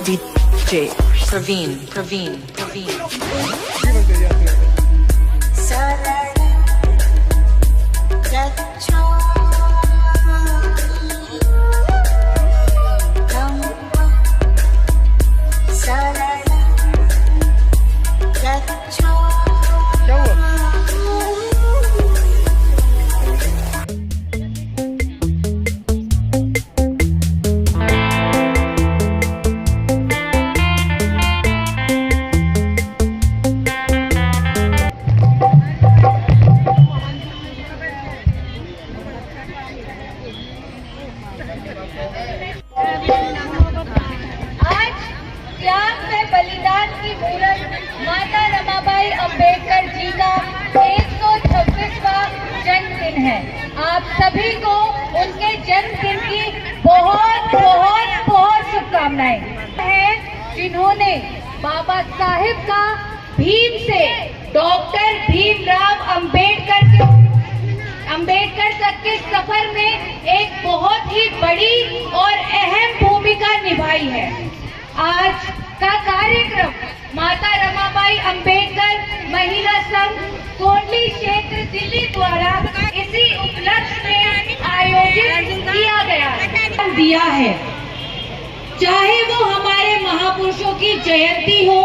DJ Praveen. माता रमाबाई अंबेडकर जी का 126वां जन्मदिन है। आप सभी को उनके जन्मदिन की बहुत बहुत बहुत शुभकामनाएं हैं, जिन्होंने बाबा साहिब का भीम से डॉक्टर भीमराव अंबेडकर तक के सफर में एक बहुत ही बड़ी और अहम भूमिका निभाई है। आज का कार्यक्रम माता रमाबाई अंबेडकर महिला संघ कोटली क्षेत्र दिल्ली द्वारा इसी उपलक्ष्य में आयोजित किया है। चाहे वो हमारे महापुरुषों की जयंती हो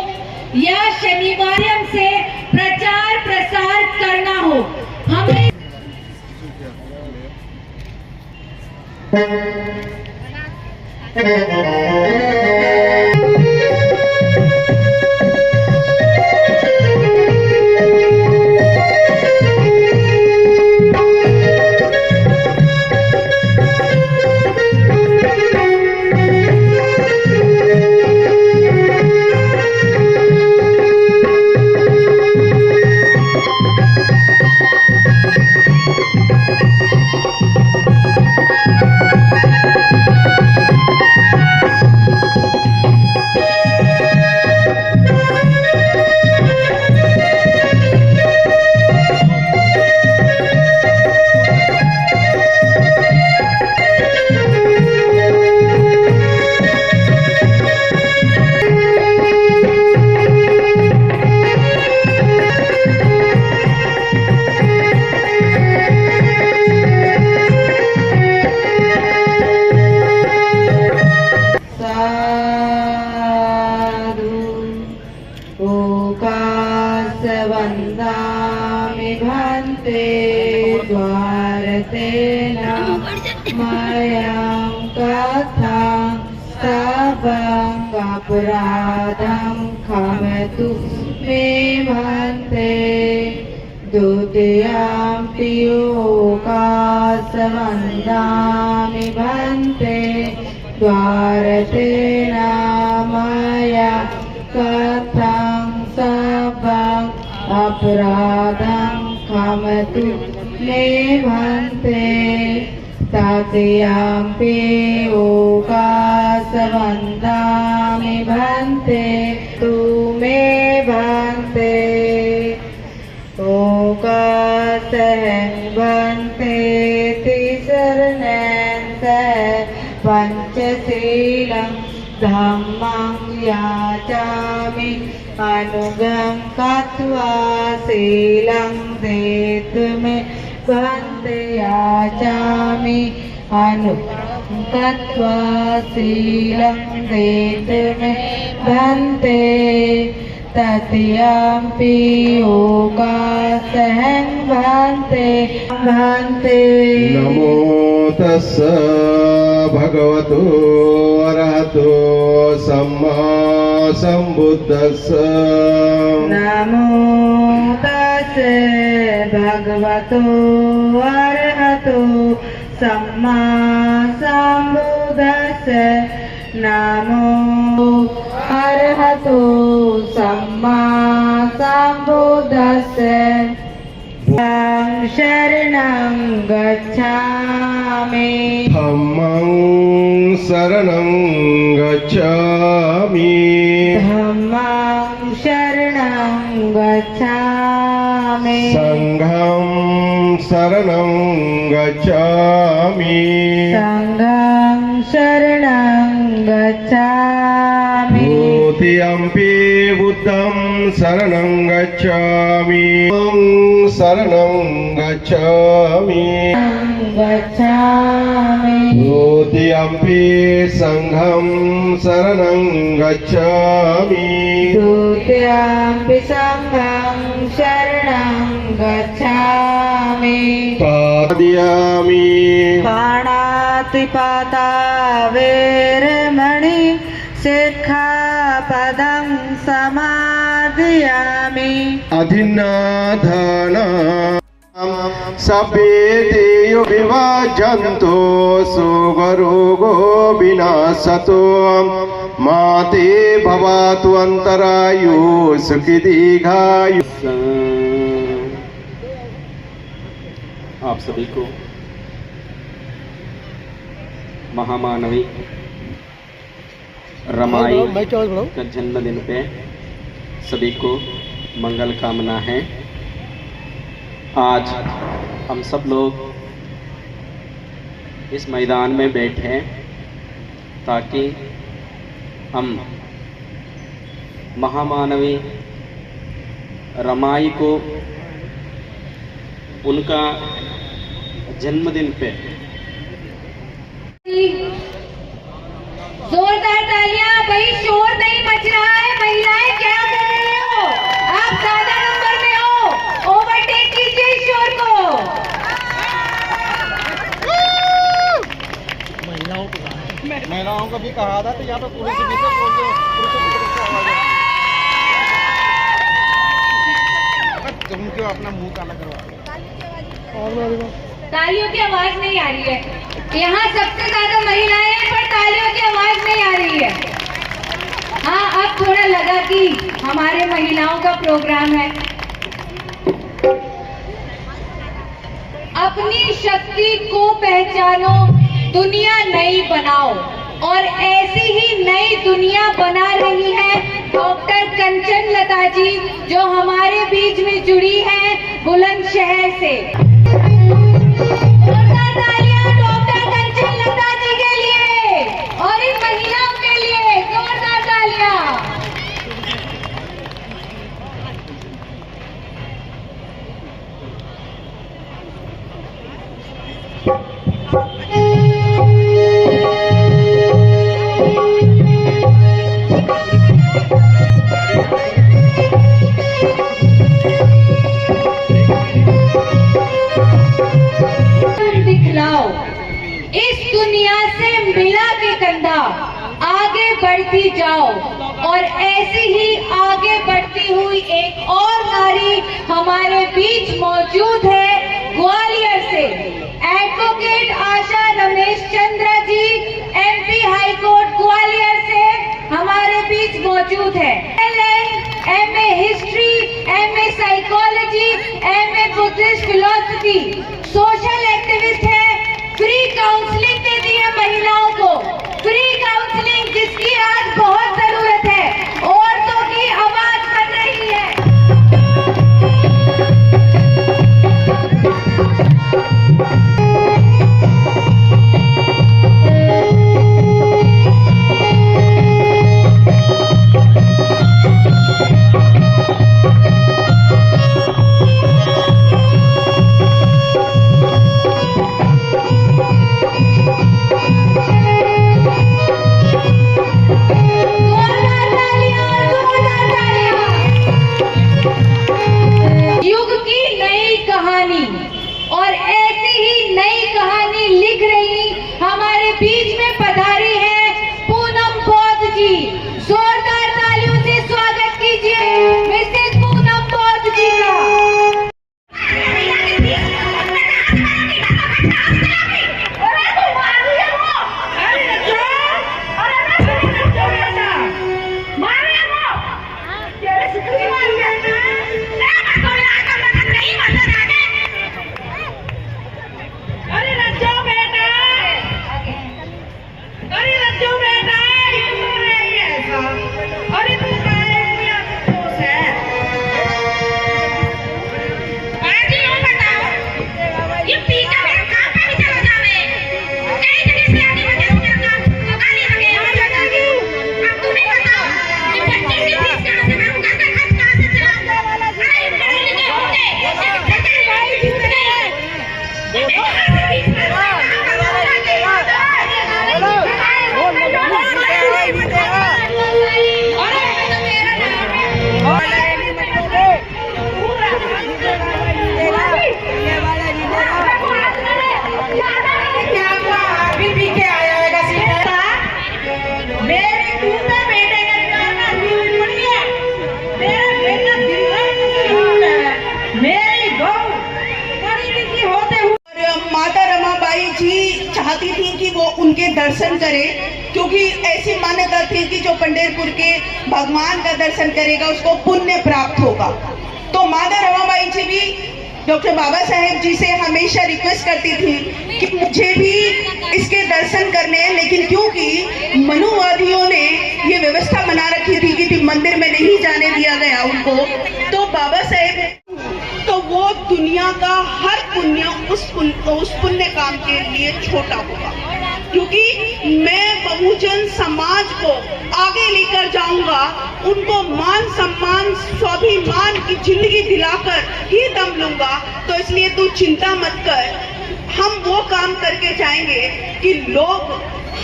या शनिवार से प्रचार प्रसार करना हो, हमें वंदामि भन्ते द्वारतेन मयं कथं स्तवं अपराधं क्षमतु मे भन्ते द्वितीयंपि वंदामि भन्ते द्वारतेन मया कथं स्तवं अपराधं क्षमतु मे भन्ते तृतीयंपि वंदामि भन्ते तु मे भन्ते भन्ते तिसरणं पंचशीलं धम्मं याचामि अनुगं कत्वा शीलं देतुमे भन्ते याचामि अनुगं कत्वा शीलं देतुमे भन्ते तृतीयंपि योगासनं भन्ते नमो तस्स भगवतो अरहतो सम्मा संबुद्धस्स नमो तस्स भगवतो अरहतो सम्मा संबुद्धस्स नमो अरहतो सम्मा संबुद्धस्स शरणं गच्छामि धम्मं शरणं गच्छामि धम्मं शरणं गच्छामि संघं शरणं गच्छामि संघं शरणं गच्छामि द्वितीयम्पि बुद्धं शरणं गच्छामि शरणं गच्छामि गच्छामि द्वितीयम्पि संघं शरणं गच्छामि द्वितीयम्पि संघं शरणं गच्छामि पादयामि पाणातिपाता वेरमणि सिक्खापदं समादयामि अधिनाधाना सभ्येतेयो विभाजन्तो सुगरोगो विनाशतो माते भवतु अन्तरायु सुखी दीर्घायु। आप सभी को महामानवी रमाई का जन्मदिन पे सभी को मंगल कामना है। आज हम सब लोग इस मैदान में बैठे हैं ताकि हम महामानवी रमाई को उनका जन्मदिन पे जोरदार तालियां। भाई शोर नहीं मच रहा है। महिलाएं क्या कर रहे हो? आप ज्यादा नंबर में हो, ओवरटेक कीजिए इस शोर को। महिलाओं को भी कहा था तो यहाँ पे पुरुष भी सब बोल दो, पुरुषों की तरफ से आवाज है। तुम क्यों अपना मुंह काला करवा रहे हो? तालियों की आवाज नहीं आ रही है। यहाँ सबसे ज्यादा महिलाएं हैं पर तालियों की आवाज नहीं आ रही है। हाँ, अब थोड़ा लगा कि हमारे महिलाओं का प्रोग्राम है। अपनी शक्ति को पहचानो, दुनिया नई बनाओ। और ऐसी ही नई दुनिया बना रही है डॉक्टर कंचन लता जी, जो हमारे बीच में जुड़ी हैं बुलंदशहर से। जोरदार तालियां डॉक्टर कंचन लता जी के लिए और इन महिलाओं के लिए। जोरदार तालियां। दिखलाओ इस दुनिया से मिला के कंधा, आगे बढ़ती जाओ। और ऐसी ही आगे बढ़ती हुई एक और नारी हमारे बीच मौजूद है ग्वालियर से। एडवोकेट आशा Ramesh Chandra ji MP high court Gwalior से हमारे बीच मौजूद है। MA history, MA psychology, MA Buddhist philosophy, social activist है। फ्री काउंसलिंग दे दी है महिलाओं को, फ्री काउंसलिंग जिसकी आज बहुत जरूरत है। औरतों की आवाज बन रही है। युग की नई कहानी और ऐसी चाहती थी कि वो उनके दर्शन करें, क्योंकि ऐसी मान्यता थी कि जो पंढरपुर के भगवान का दर्शन करेगा उसको पुण्य प्राप्त होगा। तो माता रमाबाई जी भी डॉक्टर बाबा साहेब जी से हमेशा रिक्वेस्ट करती थी कि मुझे भी इसके दर्शन करने हैं, लेकिन क्योंकि मनुवादियों ने ये व्यवस्था बना रखी थी कि मंदिर में नहीं जाने दिया गया उनको, तो बाबा साहेब तो वो दुनिया का हर पुण्य उस पुण्य काम के लिए छोटा होगा, क्योंकि मैं बहुजन समाज को आगे लेकर जाऊंगा, उनको मान सम्मान स्वाभिमान की जिंदगी दिलाकर ही दम लूंगा। तो इसलिए तू चिंता मत कर, हम वो काम करके जाएंगे कि लोग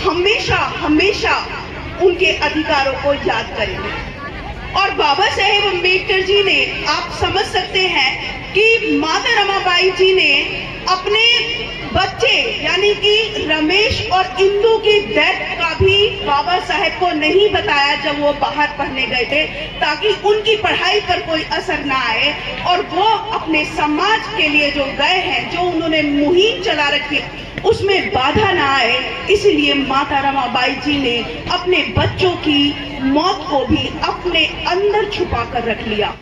हमेशा हमेशा उनके अधिकारों को याद करेंगे। और बाबा साहेब अम्बेडकर जी ने, आप समझ सकते हैं कि माता रमाबाई जी ने अपने बच्चे यानी कि रमेश और इंदु की डेथ का भी बाबा साहेब को नहीं बताया जब वो बाहर पढ़ने गए थे, ताकि उनकी पढ़ाई पर कोई असर ना आए और वो अपने समाज के लिए जो गए हैं, जो उन्होंने मुहिम चला रखी, उसमें बाधा ना आए। इसलिए माता रमाबाई जी ने अपने बच्चों की मौत को भी अपने अंदर छुपा कर रख लिया।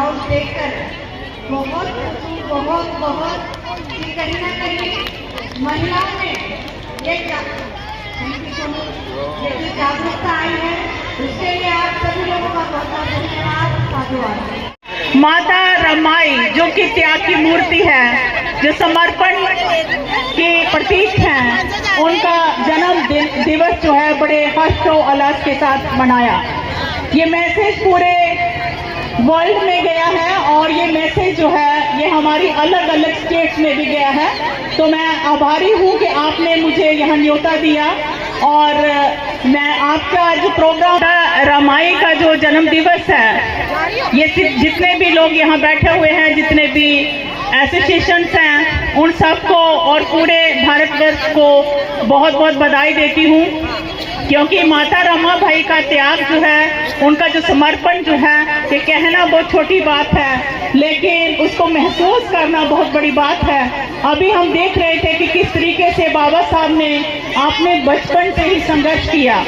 भाव देखकर बहुत बहुत बहुत कहीं ना कहीं महिलाओं में ये जागरूकता आई है, उसके लिए आप सभी लोगों का बहुत बहुत धन्यवाद, साधुवाद। माता रमाई जो कि त्याग की मूर्ति है, जो समर्पण के प्रतीक हैं, उनका जन्म दिवस जो है बड़े हर्षोल्लास के साथ मनाया। ये मैसेज पूरे वर्ल्ड में गया है और ये मैसेज जो है ये हमारी अलग अलग स्टेट्स में भी गया है। तो मैं आभारी हूँ कि आपने मुझे यहाँ न्योता दिया और मैं आपका जो प्रोग्राम रमाई का जो जन्म दिवस है, ये जितने भी लोग यहाँ बैठे हुए हैं, जितने भी एसोसिएशंस हैं, उन सबको और पूरे भारतवर्ष को बहुत बहुत बधाई देती हूँ, क्योंकि माता रमाबाई का त्याग जो है, उनका जो समर्पण जो है, ये कहना बहुत छोटी बात है, लेकिन उसको महसूस करना बहुत बड़ी बात है। अभी हम देख रहे थे कि किस तरीके से बाबा साहब ने आपने बचपन से ही संघर्ष किया।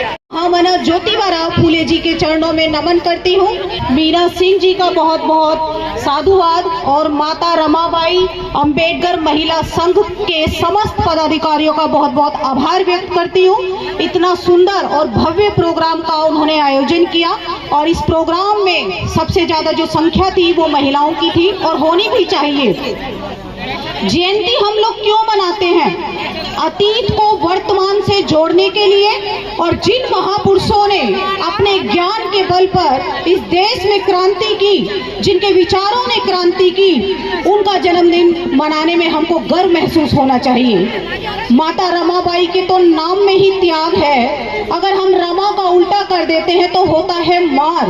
मैं ज्योतिबा फूले जी के चरणों में नमन करती हूँ। मीरा सिंह जी का बहुत बहुत साधुवाद और माता रमाबाई अंबेडकर महिला संघ के समस्त पदाधिकारियों का बहुत बहुत आभार व्यक्त करती हूँ। इतना सुंदर और भव्य प्रोग्राम का उन्होंने आयोजन किया और इस प्रोग्राम में सबसे ज्यादा जो संख्या थी वो महिलाओं की थी और होनी भी चाहिए। जयंती हम लोग क्यों मनाते हैं? अतीत को वर्तमान से जोड़ने के लिए और जिन महापुरुषों ने अपने ज्ञान के बल पर इस देश में क्रांति की, जिनके विचारों ने क्रांति की, उनका जन्मदिन मनाने में हमको गर्व महसूस होना चाहिए। माता रमाबाई के तो नाम में ही त्याग है। अगर हम रमा का उल्टा कर देते हैं तो होता है मार,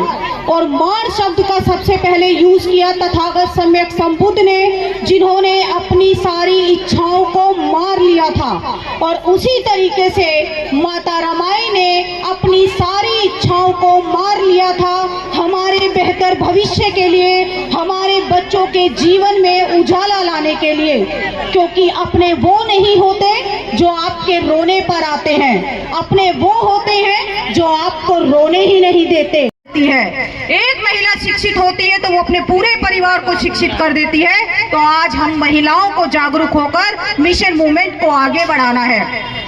और मार शब्द का सबसे पहले यूज किया तथागत सम्यक संबुद्ध ने, जिन्होंने अपनी सारी इच्छाओं को मार लिया था। और उसी तरीके से माता रमाई ने अपनी सारी इच्छाओं को मार लिया था हमारे बेहतर भविष्य के लिए, हमारे बच्चों के जीवन में उजाला लाने के लिए, क्योंकि अपने वो नहीं होते जो आपके रोने पर आते हैं, अपने वो होते हैं जो आपको रोने ही नहीं देते है। एक महिला शिक्षित होती है तो वो अपने पूरे परिवार को शिक्षित कर देती है। तो आज हम महिलाओं को जागरूक होकर मिशन मूवमेंट को आगे बढ़ाना है।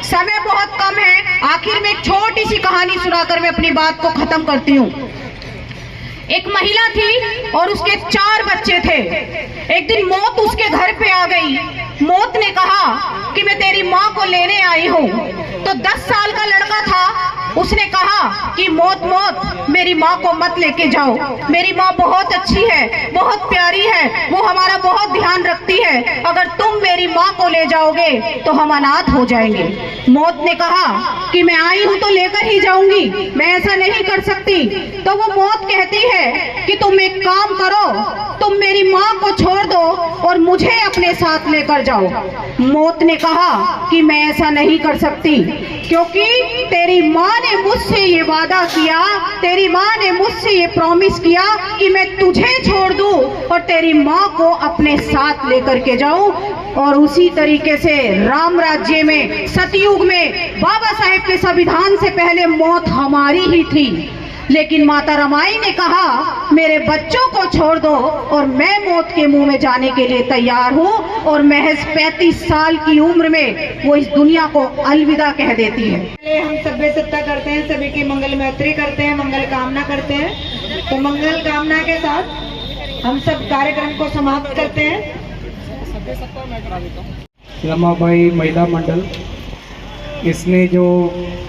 समय बहुत कम है, आखिर में एक छोटी सी कहानी सुनाकर मैं अपनी बात को खत्म करती हूँ। एक महिला थी और उसके 4 बच्चे थे। एक दिन मौत उसके घर पे आ गई। मौत ने कहा कि मैं तेरी माँ को लेने आई हूँ। तो 10 साल का लड़का था, उसने कहा कि मौत मेरी माँ को मत लेके जाओ, मेरी माँ बहुत अच्छी है, बहुत प्यारी है, वो हमारा बहुत ध्यान रखती है, अगर तुम मेरी माँ को ले जाओगे तो हम अनाथ हो जाएंगे। मौत ने कहा कि मैं आई हूँ तो लेकर ही जाऊंगी, मैं ऐसा नहीं कर सकती। तो वो मौत कहती है कि तुम एक काम करो, तुम मेरी माँ को छोड़ दो और मुझे अपने साथ लेकर जाओ। मौत ने कहा कि मैं ऐसा नहीं कर सकती, क्योंकि तेरी माँ ने मुझसे ये वादा किया, तेरी माँ ने मुझसे ये प्रॉमिस किया कि मैं तुझे छोड़ दूं और तेरी माँ को अपने साथ लेकर के जाऊं। और उसी तरीके से राम राज्य में, सतयुग में, बाबा साहेब के संविधान से पहले मौत हमारी ही थी, लेकिन माता रमाई ने कहा मेरे बच्चों को छोड़ दो और मैं मौत के मुंह में जाने के लिए तैयार हूँ। और महज 35 साल की उम्र में वो इस दुनिया को अलविदा कह देती है। हम सभ्य सत्ता करते हैं, सभी की मंगल मैत्री करते हैं, मंगल कामना करते हैं। तो मंगल कामना के साथ हम सब कार्यक्रम को समाप्त करते हैं। रमाबाई महिला मंडल, इसने जो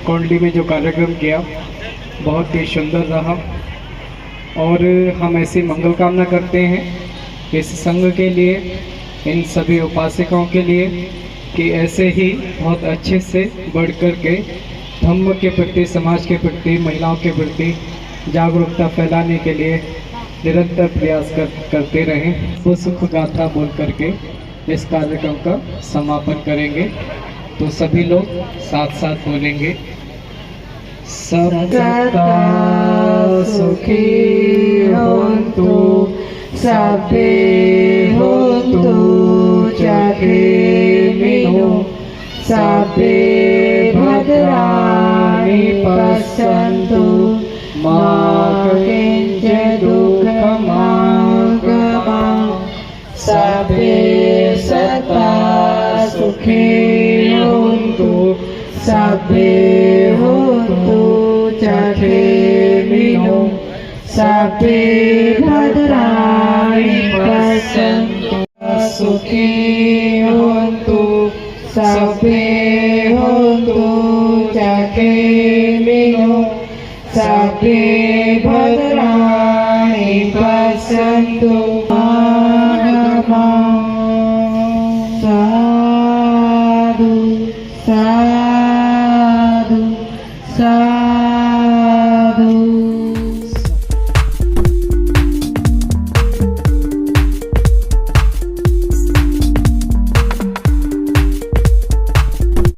कोंडली में जो कार्यक्रम किया बहुत ही सुंदर रहा और हम ऐसी मंगल कामना करते हैं इस संघ के लिए, इन सभी उपासकों के लिए, कि ऐसे ही बहुत अच्छे से बढ़ कर के धर्म के प्रति, समाज के प्रति, महिलाओं के प्रति जागरूकता फैलाने के लिए निरंतर प्रयास करते रहें। वो सुख गाथा बोल करके इस कार्यक्रम का समापन करेंगे। तो सभी लोग साथ साथ बोलेंगे, सदा सुखी होन्तु सभे होन्तु जगेमिनो सभे भद्राणि पश्यन्तु मा किञ्चित् दुःखमागच्छतु। सभे सदा सुखिनोन्तु सभे होन्तु जखेमिनो सभे भद्राणि पश्यन्तु सुखिनोन्तु सभे होन्तु जखेमिनो सभे भद्राणि पश्यन्तु साधु साधु